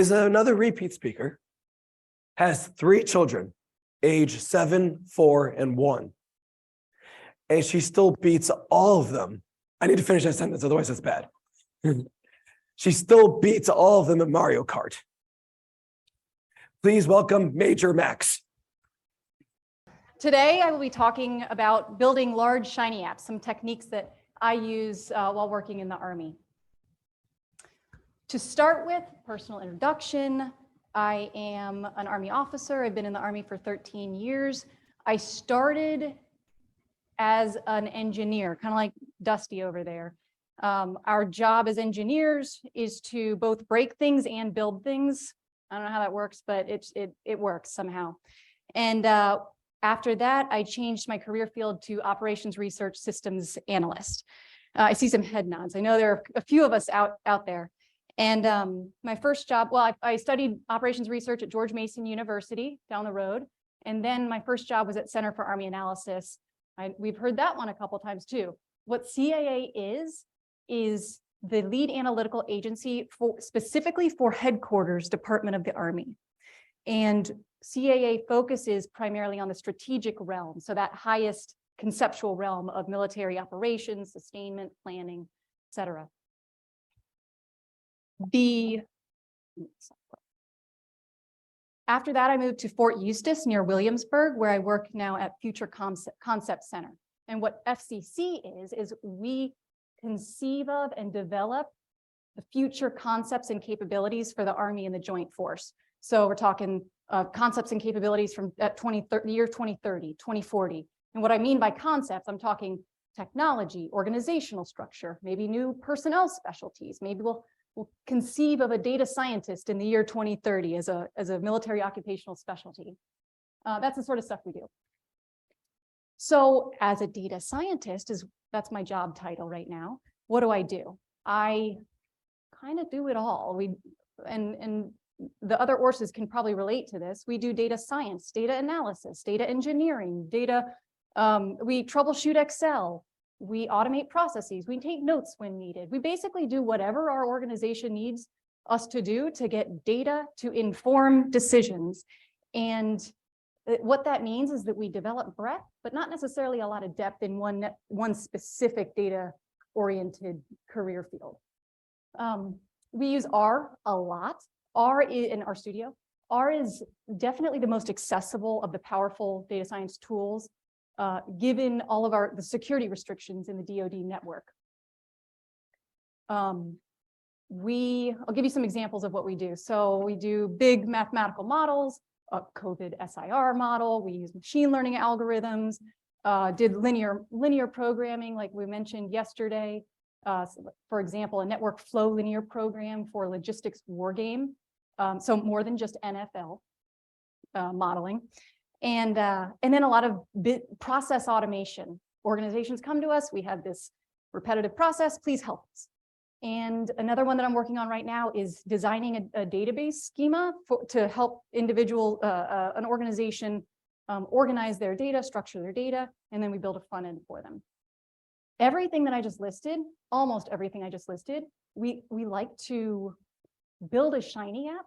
Is another repeat speaker, has 3 children, age 7, 4, and 1. And she still beats all of them. I need to finish that sentence, otherwise that's bad. She still beats all of them at Mario Kart. Please welcome Major Max. Today, I will be talking about building large, shiny apps, some techniques that I use while working in the Army. To start with, personal introduction. I am an Army officer. I've been in the Army for 13 years. I started as an engineer, kind of like Dusty over there. Our job as engineers is to both break things and build things. I don't know how that works, but it works somehow. And after that, I changed my career field to operations research systems analyst. I see some head nods. I know there are a few of us out there. And my first job, well, I studied operations research at George Mason University down the road. And then my first job was at Center for Army Analysis. We've heard that one a couple of times too. What CAA is the lead analytical agency specifically for Headquarters Department of the Army. And CAA focuses primarily on the strategic realm, so that highest conceptual realm of military operations, sustainment, planning, et cetera. After that, I moved to Fort Eustis near Williamsburg, where I work now at Future Concept Center. And what FCC is we conceive of and develop the future concepts and capabilities for the Army and the Joint Force. So we're talking concepts and capabilities from the year 2030, 2040. And what I mean by concepts, I'm talking technology, organizational structure, maybe new personnel specialties. Maybe we'll conceive of a data scientist in the year 2030 as a military occupational specialty. That's the sort of stuff we do. So as a data scientist, that's my job title right now. What do? I kind of do it all. And the other ORSs can probably relate to this. We do data science, data analysis, data engineering, we troubleshoot Excel. We automate processes. We take notes when needed. We basically do whatever our organization needs us to do to get data to inform decisions. And what that means is that we develop breadth, but not necessarily a lot of depth in one specific data-oriented career field. We use R a lot. R in our studio. R is definitely the most accessible of the powerful data science tools, given all of the security restrictions in the DoD network. I'll give you some examples of what we do. So we do big mathematical models, a COVID SIR model. We use machine learning algorithms, did linear programming, like we mentioned yesterday. For example, a network flow linear program for logistics war game. So more than just NFL modeling. And then a lot of process automation. Organizations come to us, we have this repetitive process, please help us. And another one that I'm working on right now is designing a database schema to help an organization organize their data, structure their data, and then we build a front end for them. Everything that I just listed, almost everything I just listed, we like to build a shiny app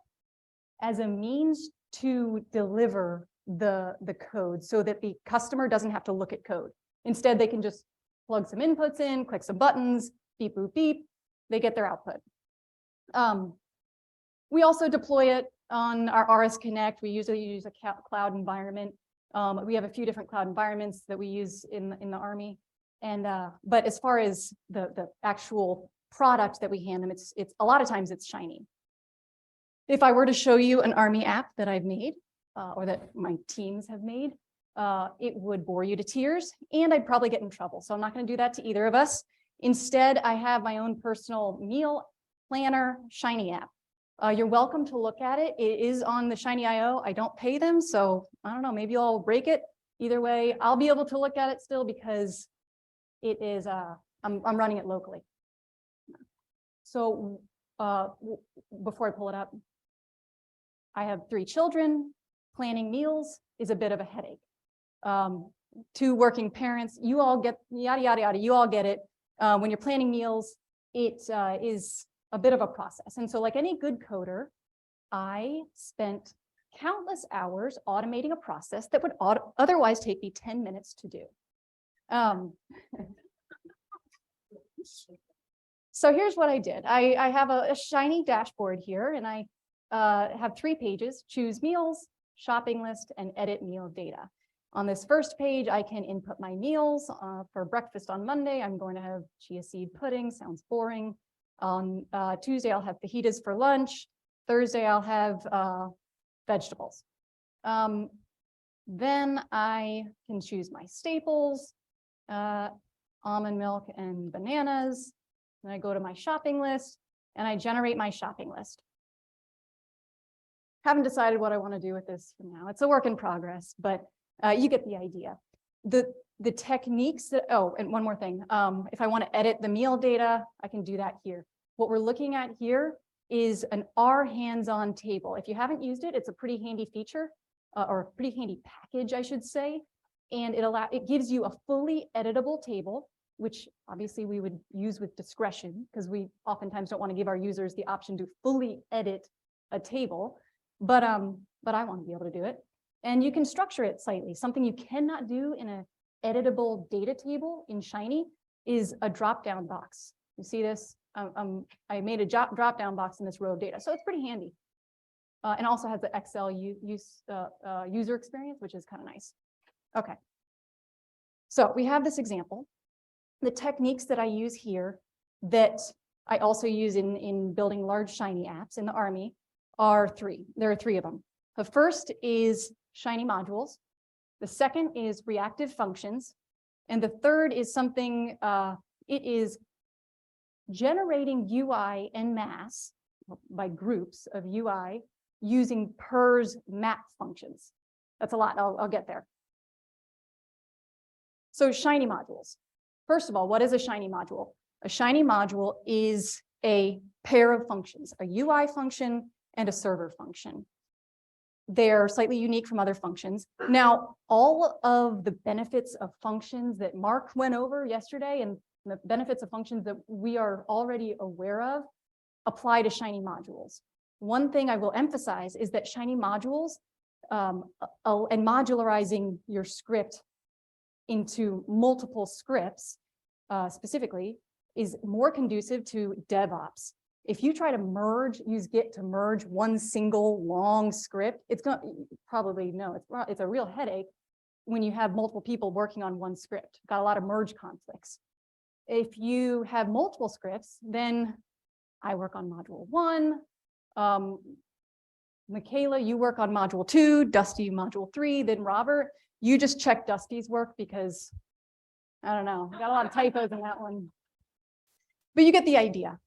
as a means to deliver the code so that the customer doesn't have to look at code. Instead, they can just plug some inputs in, click some buttons, beep, boop, beep, they get their output. We also deploy it on our RS Connect. We usually use a cloud environment. We have a few different cloud environments that we use in the Army. And but as far as the actual product that we hand them, it's a lot of times it's shiny. If I were to show you an Army app that I've made, or that my teams have made, it would bore you to tears, and I'd probably get in trouble. So I'm not going to do that to either of us. Instead, I have my own personal meal planner shiny app. You're welcome to look at it. It is on the Shiny.io. I don't pay them, so I don't know, maybe I'll break it. Either way, I'll be able to look at it still because it is, I'm running it locally. So before I pull it up, I have 3 children. Planning meals is a bit of a headache. 2 working parents, you all get yada, yada, yada, you all get it. When you're planning meals, it is a bit of a process. And so like any good coder, I spent countless hours automating a process that would otherwise take me 10 minutes to do. So here's what I did. I have a shiny dashboard here, and I have 3 pages: choose meals, shopping list, and edit meal data. On this first page, I can input my meals. For breakfast on Monday, I'm going to have chia seed pudding. Sounds boring. On Tuesday, I'll have fajitas for lunch. Thursday, I'll have vegetables. Then I can choose my staples, almond milk and bananas. Then I go to my shopping list and I generate my shopping list. Haven't decided what I want to do with this for now. It's a work in progress, but you get the idea. The techniques that, oh, and one more thing. If I want to edit the meal data, I can do that here. What we're looking at here is an R hands-on table. If you haven't used it, it's a pretty handy feature, or a pretty handy package, I should say. And it gives you a fully editable table, which obviously we would use with discretion, because we oftentimes don't want to give our users the option to fully edit a table. But I want to be able to do it. And you can structure it slightly. Something you cannot do in an editable data table in Shiny is a drop-down box. You see this? I made a drop-down box in this row of data, so it's pretty handy. And also has the Excel user experience, which is kind of nice. Okay. So we have this example. The techniques that I use here that I also use in building large Shiny apps in the Army are 3. There are 3 of them. The first is Shiny modules. The second is reactive functions. And the third is something, it is generating UI en masse by groups of UI using PERS map functions. That's a lot. I'll get there. So Shiny modules. First of all, what is a Shiny module? A Shiny module is a pair of functions, a UI function and a server function. They're slightly unique from other functions. Now, all of the benefits of functions that Mark went over yesterday and the benefits of functions that we are already aware of apply to Shiny modules. One thing I will emphasize is that Shiny modules and modularizing your script into multiple scripts specifically is more conducive to DevOps. If you try to merge, use Git to merge one single long script, it's going to probably no, it's a real headache when you have multiple people working on one script. Got a lot of merge conflicts. If you have multiple scripts, then I work on module 1. Michaela, you work on module 2, Dusty module 3, then Robert, you just check Dusty's work because I don't know, got a lot of typos in that one. But you get the idea.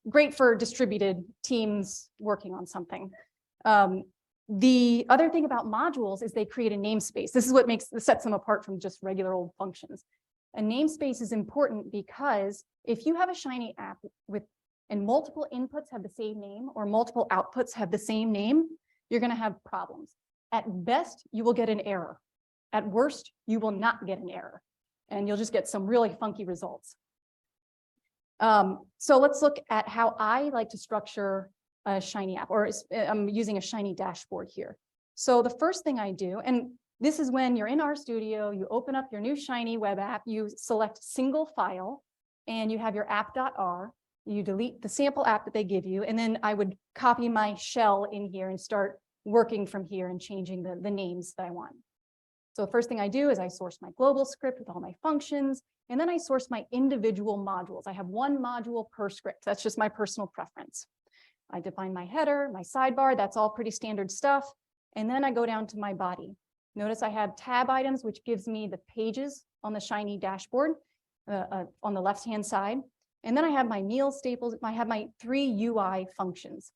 Great for distributed teams working on something. The other thing about modules is they create a namespace. This is what sets them apart from just regular old functions. A namespace is important because if you have a Shiny app and multiple inputs have the same name or multiple outputs have the same name, you're going to have problems. At best, you will get an error. At worst, you will not get an error, and you'll just get some really funky results. So let's look at how I like to structure a Shiny app, or I'm using a Shiny dashboard here. So the first thing I do, and this is when you're in RStudio, you open up your new Shiny web app, you select single file, and you have your app.r, you delete the sample app that they give you, and then I would copy my shell in here and start working from here and changing the names that I want. So the first thing I do is I source my global script with all my functions, and then I source my individual modules. I have one module per script. That's just my personal preference. I define my header, my sidebar, that's all pretty standard stuff. And then I go down to my body. Notice I have tab items, which gives me the pages on the Shiny dashboard on the left-hand side. And then I have my meal staples. I have my 3 UI functions.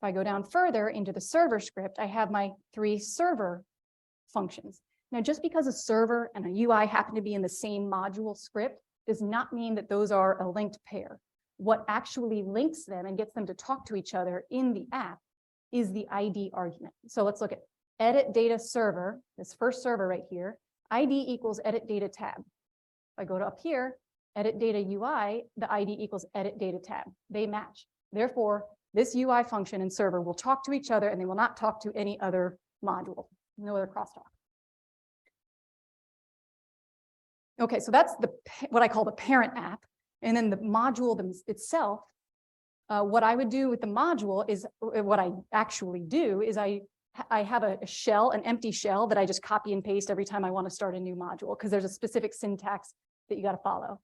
If I go down further into the server script, I have my 3 server functions. Now, just because a server and a UI happen to be in the same module script does not mean that those are a linked pair. What actually links them and gets them to talk to each other in the app is the ID argument. So let's look at edit data server, this first server right here, ID equals edit data tab. If I go to up here, edit data UI, the ID equals edit data tab. They match. Therefore, this UI function and server will talk to each other and they will not talk to any other module, no other crosstalk. Okay, so that's what I call the parent app. And then the module itself, what I would do with the module is, what I actually do is I have a shell, an empty shell that I just copy and paste every time I want to start a new module, because there's a specific syntax that you got to follow.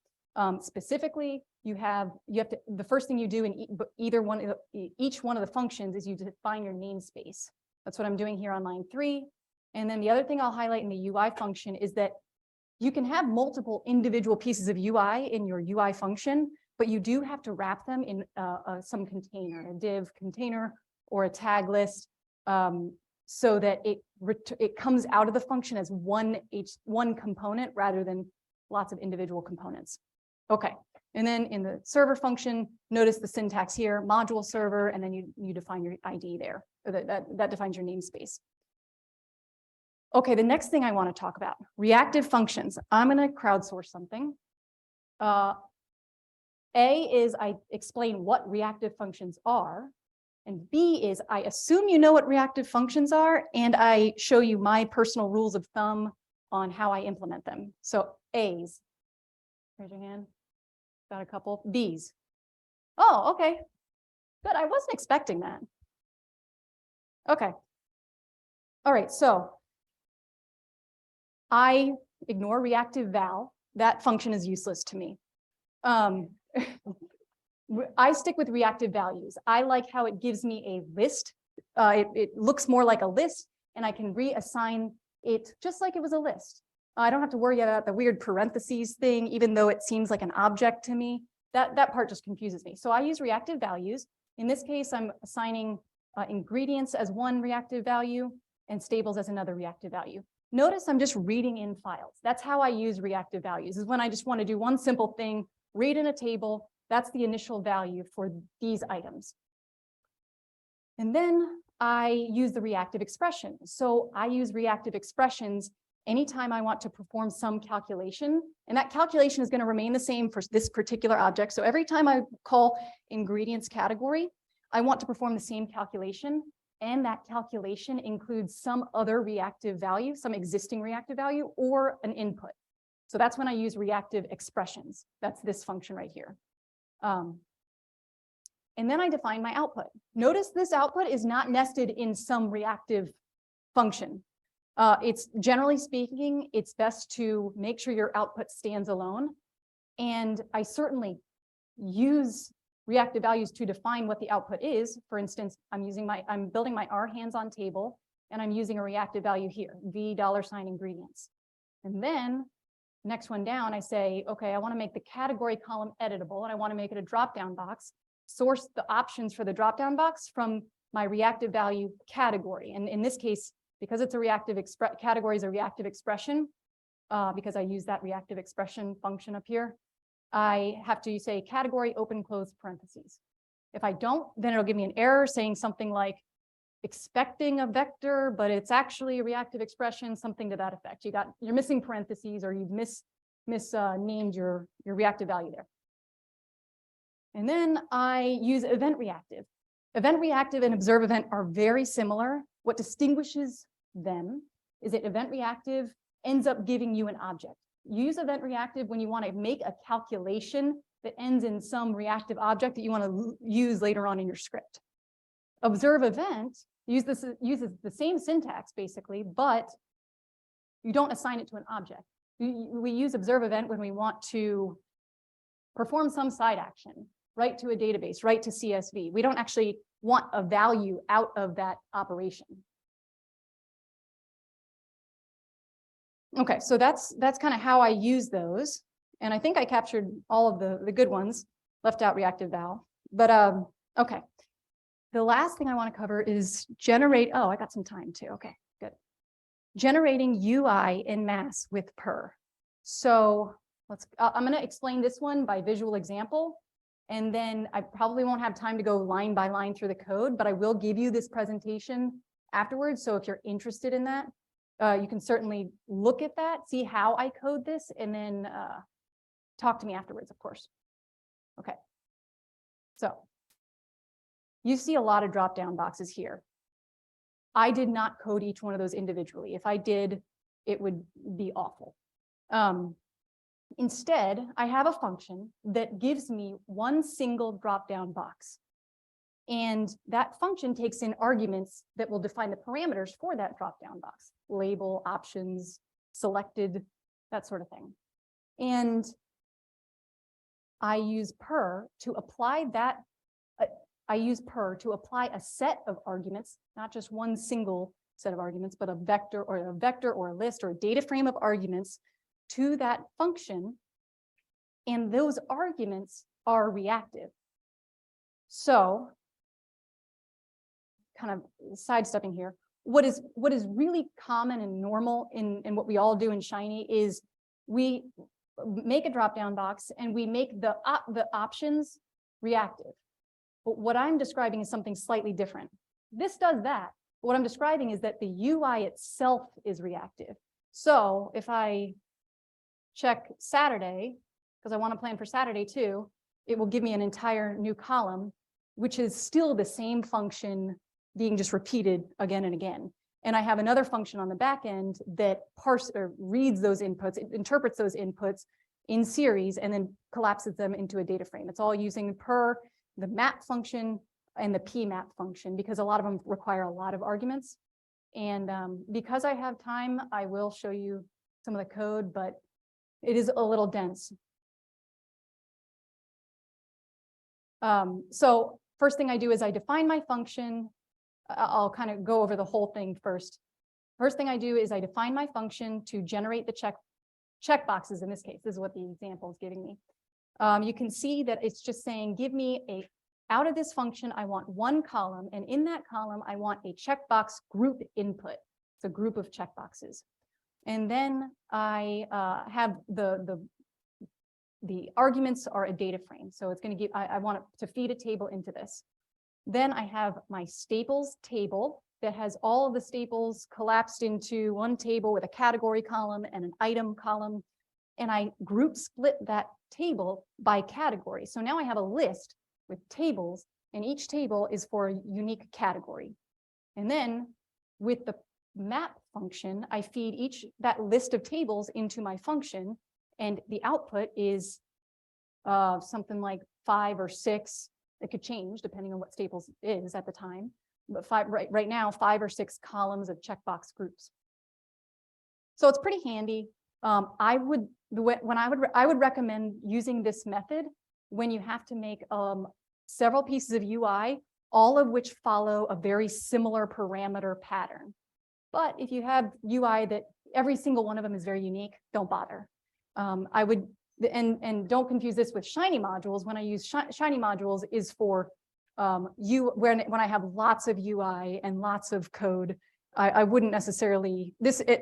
Specifically, you have to, the first thing you do in each one of the functions is you define your namespace. That's what I'm doing here on line 3. And then the other thing I'll highlight in the UI function is that you can have multiple individual pieces of UI in your UI function, but you do have to wrap them in some container, a div container or a tag list, so that it comes out of the function as one component rather than lots of individual components. Okay, and then in the server function, notice the syntax here, module server, and then you define your ID there, or that defines your namespace. Okay, the next thing I want to talk about, reactive functions. I'm going to crowdsource something. A is I explain what reactive functions are, and B is I assume you know what reactive functions are, and I show you my personal rules of thumb on how I implement them. So A's, raise your hand. Got a couple. B's. Oh, okay. Good. I wasn't expecting that. Okay. All right. So I ignore reactive val. That function is useless to me. I stick with reactive values. I like how it gives me a list. It looks more like a list, and I can reassign it just like it was a list. I don't have to worry about the weird parentheses thing, even though it seems like an object to me. That part just confuses me. So I use reactive values. In this case, I'm assigning ingredients as one reactive value and stables as another reactive value. Notice I'm just reading in files. That's how I use reactive values, is when I just want to do one simple thing, read in a table. That's the initial value for these items. And then I use the reactive expressions. So I use reactive expressions anytime I want to perform some calculation, and that calculation is going to remain the same for this particular object. So every time I call ingredients category, I want to perform the same calculation, and that calculation includes some other reactive value, some existing reactive value, or an input. So that's when I use reactive expressions. That's this function right here. And then I define my output. Notice this output is not nested in some reactive function. It's generally speaking, it's best to make sure your output stands alone. And I certainly use reactive values to define what the output is. For instance, I'm building my R hands-on table, and I'm using a reactive value here, V $ ingredients. And then next one down, I say, okay, I want to make the category column editable, and I want to make it a drop-down box. Source the options for the drop-down box from my reactive value category. And in this case, because it's a reactive category is a reactive expression, because I use that reactive expression function up here, I have to say category open close parentheses. If I don't, then it'll give me an error saying something like expecting a vector, but it's actually a reactive expression, something to that effect. You're missing parentheses, or you've misnamed your reactive value there. And then I use event reactive. Event reactive and observe event are very similar. What distinguishes them is that event reactive ends up giving you an object. You use event reactive when you want to make a calculation that ends in some reactive object that you want to use later on in your script. Observe event uses the same syntax basically, but you don't assign it to an object. We use observe event when we want to perform some side action, write to a database, write to CSV. We don't actually want a value out of that operation. Okay, so that's kind of how I use those. And I think I captured all of the good ones, left out reactive val. But okay, the last thing I want to cover is oh, I got some time too. Okay, good. Generating UI in mass with per. So I'm going to explain this one by visual example. And then I probably won't have time to go line by line through the code, but I will give you this presentation afterwards. So if you're interested in that, you can certainly look at that, see how I code this, and then talk to me afterwards, of course. Okay. So You see a lot of drop-down boxes here. I did not code each one of those individually. If I did, it would be awful. Instead, I have a function that gives me one single drop-down box. And that function takes in arguments that will define the parameters for that drop-down box, label, options, selected, that sort of thing. And I use per to apply that. I use per to apply a set of arguments, not just one single set of arguments, but a vector or a list or a data frame of arguments to that function. And those arguments are reactive. So, kind of sidestepping here, what is really common and normal in what we all do in Shiny is we make a drop-down box and we make the options reactive. But what I'm describing is something slightly different. This does that. What I'm describing is that the UI itself is reactive. So if I check Saturday, because I want to plan for Saturday too, it will give me an entire new column, which is still the same function being just repeated again and again. And I have another function on the back end that reads those inputs, it interprets those inputs in series and then collapses them into a data frame. It's all using per the map function and the pmap function because a lot of them require a lot of arguments. And because I have time, I will show you some of the code, but it is a little dense. So first thing I do is I define my function. I'll kind of go over the whole thing first. First thing I do is I define my function to generate the checkboxes. In this case, this is what the example is giving me. You can see that it's just saying, give me out of this function, I want one column, and in that column, I want a checkbox group input. It's a group of checkboxes. And then I have the arguments are a data frame. So it's going to give, I want to feed a table into this. Then I have my staples table that has all of the staples collapsed into one table with a category column and an item column. And I group split that table by category. So now I have a list with tables, and each table is for a unique category. And then with the map function, I feed that list of tables into my function, and the output is something like 5 or 6. It could change depending on what staples is at the time, but right now 5 or 6 columns of checkbox groups. So it's pretty handy. I would recommend using this method when you have to make several pieces of UI, all of which follow a very similar parameter pattern. But if you have UI that every single one of them is very unique, don't bother. I would, and don't confuse this with Shiny modules. When I use Shiny modules is for when I have lots of UI and lots of code. I wouldn't necessarily,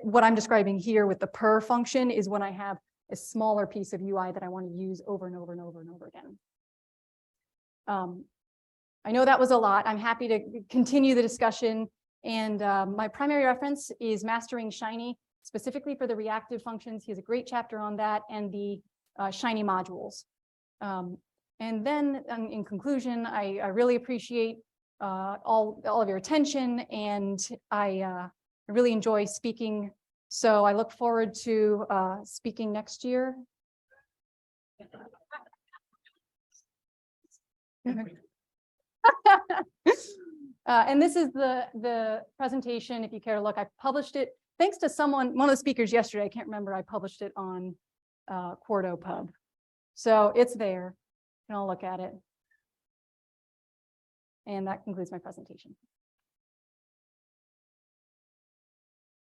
what I'm describing here with the per function is when I have a smaller piece of UI that I want to use over and over and over and over again. I know that was a lot. I'm happy to continue the discussion. And my primary reference is Mastering Shiny, specifically for the reactive functions. He has a great chapter on that and the Shiny modules. And then in conclusion, I really appreciate all of your attention, and I really enjoy speaking. So I look forward to speaking next year. And this is the presentation, if you care to look. I published it thanks to one of the speakers yesterday. I can't remember. I published it on Quarto Pub. So it's there. You can all look at it. And that concludes my presentation.